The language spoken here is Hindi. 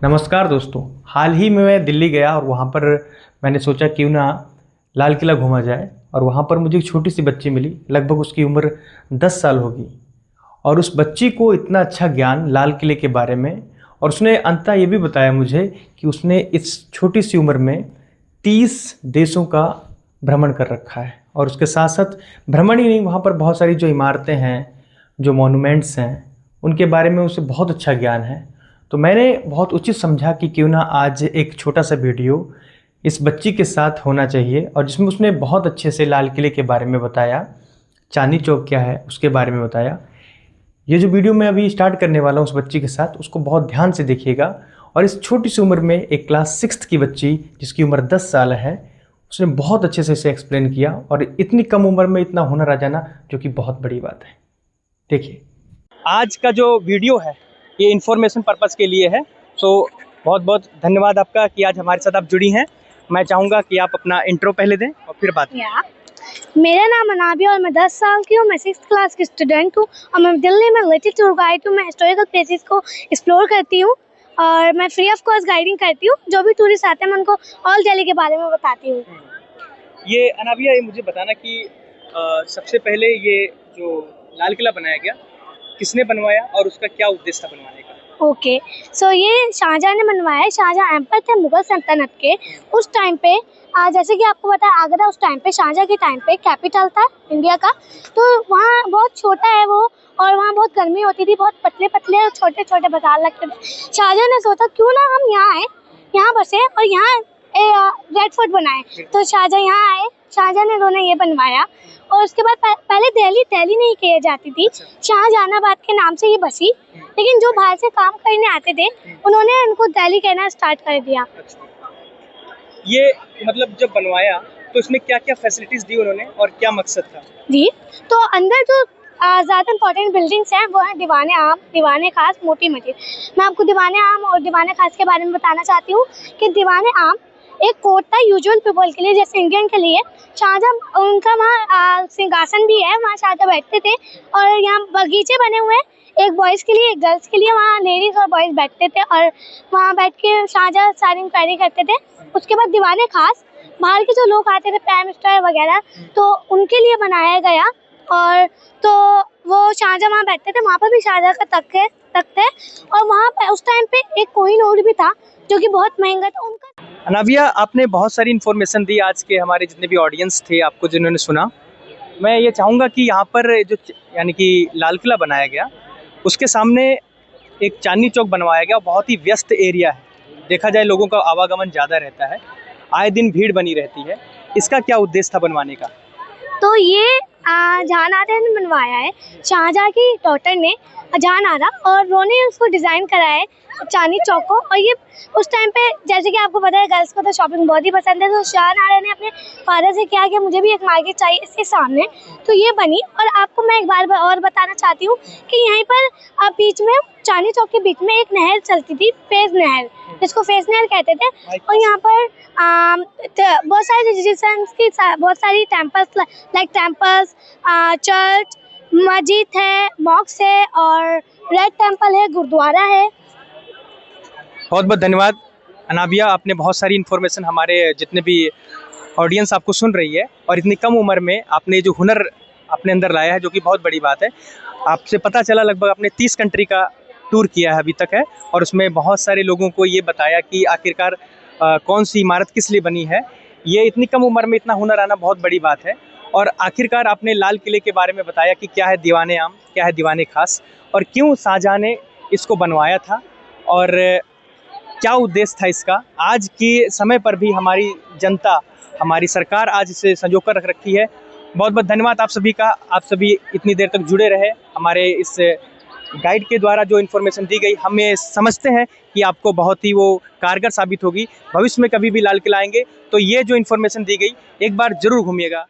नमस्कार दोस्तों। हाल ही में मैं दिल्ली गया और वहाँ पर मैंने सोचा क्यों ना लाल किला घूमा जाए। और वहाँ पर मुझे एक छोटी सी बच्ची मिली, लगभग उसकी उम्र 10 साल होगी। और उस बच्ची को इतना अच्छा ज्ञान लाल किले के बारे में, और उसने अंततः ये भी बताया मुझे कि उसने इस छोटी सी उम्र में 30 देशों का भ्रमण कर रखा है। और उसके साथ साथ भ्रमण ही नहीं, वहाँ पर बहुत सारी जो इमारतें हैं, जो मॉन्यूमेंट्स हैं, उनके बारे में उसे बहुत अच्छा ज्ञान है। तो मैंने बहुत उचित समझा कि क्यों ना आज एक छोटा सा वीडियो इस बच्ची के साथ होना चाहिए, और जिसमें उसने बहुत अच्छे से लाल किले के बारे में बताया, चांदनी चौक क्या है उसके बारे में बताया। ये जो वीडियो मैं अभी स्टार्ट करने वाला हूँ उस बच्ची के साथ, उसको बहुत ध्यान से देखिएगा। और इस छोटी सी उम्र में एक क्लास 6 की बच्ची जिसकी उम्र 10 साल है, उसने बहुत अच्छे से इसे एक्सप्लेन किया। और इतनी कम उम्र में इतना हुनर आ जाना जो कि बहुत बड़ी बात है। देखिए, आज का जो वीडियो है ये इन्फॉर्मेशन पर्पस के लिए है। तो बहुत बहुत धन्यवाद आपका कि आज हमारे साथ आप जुड़ी हैं। मैं चाहूँगा कि आप अपना इंट्रो पहले दें और फिर बात करें। मेरा नाम अनाबिया और मैं 10 साल की हूँ। मैं 6th क्लास की स्टूडेंट हूँ और मैं दिल्ली में लिटिल टूर गाइड हूँ। मैं हिस्टोरिकल प्लेसेस को एक्सप्लोर करती हूँ और मैं फ्री ऑफ कॉस्ट गाइडिंग करती हूँ। जो भी टूरिस्ट आते हैं मैं उनको ऑल दिल्ली के बारे में बताती हूँ। ये अनाबिया, ये मुझे बताना कि सबसे पहले ये जो लाल किला बनाया गया किसने बनवाया और उसका क्या उद्देश्य था बनवाने का? ओके, सो ये शाहजहाँ ने बनवाया है। शाहजहाँ एम्पर थे मुगल सल्तनत के। उस टाइम पे जैसे कि आपको पता है, आगरा उस टाइम पे शाहजहाँ के टाइम पे कैपिटल था इंडिया का। तो वहाँ बहुत छोटा है वो, और वहाँ बहुत गर्मी होती थी, बहुत पतले पतले और छोटे छोटे बाजार लगते थे। शाहजहाँ ने सोचा क्यों ना हम यहाँ आए, यहाँ बसे और यहाँ रेड फोर्ट बनाए। तो शाहजहाँ यहाँ आए, शाहजहाँ ने उन्होंने ये बनवाया। और उसके बाद पहले दिल्ली नहीं कही जाती थी, शाहजहानाबाद के नाम से ये बसी। लेकिन जो बाहर से काम करने आते थे उन्होंने उनको दिल्ली कहना स्टार्ट कर दिया। ये मतलब जब बनवाया तो इसमें क्या क्या फैसिलिटीज दी उन्होंने और क्या मकसद था जी, तो अंदर जो ज़्यादा इंपॉर्टेंट बिल्डिंग्स हैं वो हैं दीवाने आम, दीवाने खास, मोती मस्जिद। मैं आपको दीवाने आम और दीवाने खास के बारे में बताना चाहती हूँ कि दीवाने आम एक कोर्ट था यूजुअल पीपल के लिए, जैसे इंडियन के लिए। शाहजहाँ उनका वहाँ सिंहासन भी है, वहाँ शाहजहाँ बैठते थे। और यहाँ बगीचे बने हुए हैं, एक बॉयज़ के लिए एक गर्ल्स के लिए। वहाँ लेडीज़ और बॉयज़ बैठते थे और वहाँ बैठ के शाहजहाँ सारी इंक्वायरी करते थे। उसके बाद दीवाने खास, बाहर के जो लोग आते थे, प्राइम मिनिस्टर वगैरह, तो उनके लिए बनाया गया। और तो वो शाहजहाँ वहाँ बैठते थे, वहाँ पर भी शाहजहाँ का तख्त है। और वहाँ पर उस टाइम पे एक कोहिनूर भी था जो कि बहुत महंगा था उनका। अनाबिया, आपने बहुत सारी इन्फॉर्मेशन दी आज के हमारे जितने भी ऑडियंस थे, आपको जिन्होंने सुना। मैं ये चाहूँगा कि यहाँ पर जो यानी कि लाल किला बनाया गया उसके सामने एक चांदनी चौक बनवाया गया। बहुत ही व्यस्त एरिया है, देखा जाए लोगों का आवागमन ज़्यादा रहता है, आए दिन भीड़ बनी रहती है। इसका क्या उद्देश्य था बनवाने का? तो ये जहानारा ने बनवाया है, शाहजहाँ की डॉटर ने, जहानारा, और उन्होंने उसको डिज़ाइन कराया है चांदनी चौक को। और ये उस टाइम पे, जैसे कि आपको पता है, गर्ल्स को तो शॉपिंग बहुत ही पसंद है। तो जहानारा ने अपने फादर से कहा कि मुझे भी एक मार्केट चाहिए इसके सामने, तो ये बनी। और आपको मैं एक बार और बताना चाहती हूँ कि यहीं पर बीच में, चांदनी चौक के बीच में एक नहर चलती थी, फेज नहर, जिसको फेज नहर कहते थे। और यहाँ पर बहुत सारे रिलीजन्स की बहुत सारी टेम्पल्स, लाइक टेम्पल्स, चर्च, मस्जिद है, मॉक्स है, और रेड टेम्पल है, गुरुद्वारा है। बहुत बहुत धन्यवाद अनाबिया, आपने बहुत सारी इन्फॉर्मेशन हमारे जितने भी ऑडियंस आपको सुन रही है, और इतनी कम उम्र में आपने जो हुनर अपने अंदर लाया है जो कि बहुत बड़ी बात है। आपसे पता चला लगभग आपने 30 कंट्री का टूर किया है अभी तक है, और उसमें बहुत सारे लोगों को ये बताया कि आखिरकार कौन सी इमारत किस लिए बनी है। ये इतनी कम उम्र में इतना हुनर आना बहुत बड़ी बात है। और आखिरकार आपने लाल किले के बारे में बताया कि क्या है दीवाने आम, क्या है दीवाने खास, और क्यों शाहजहाँ ने इसको बनवाया था, और क्या उद्देश्य था इसका। आज के समय पर भी हमारी जनता, हमारी सरकार आज इसे संजो कर रख रखी है। बहुत बहुत धन्यवाद आप सभी का। आप सभी इतनी देर तक जुड़े रहे हमारे इस गाइड के द्वारा। जो इन्फॉर्मेशन दी गई हम ये समझते हैं कि आपको बहुत ही वो कारगर साबित होगी। भविष्य में कभी भी लाल किला आएंगे तो ये जो इन्फॉर्मेशन दी गई एक बार ज़रूर घूमिएगा।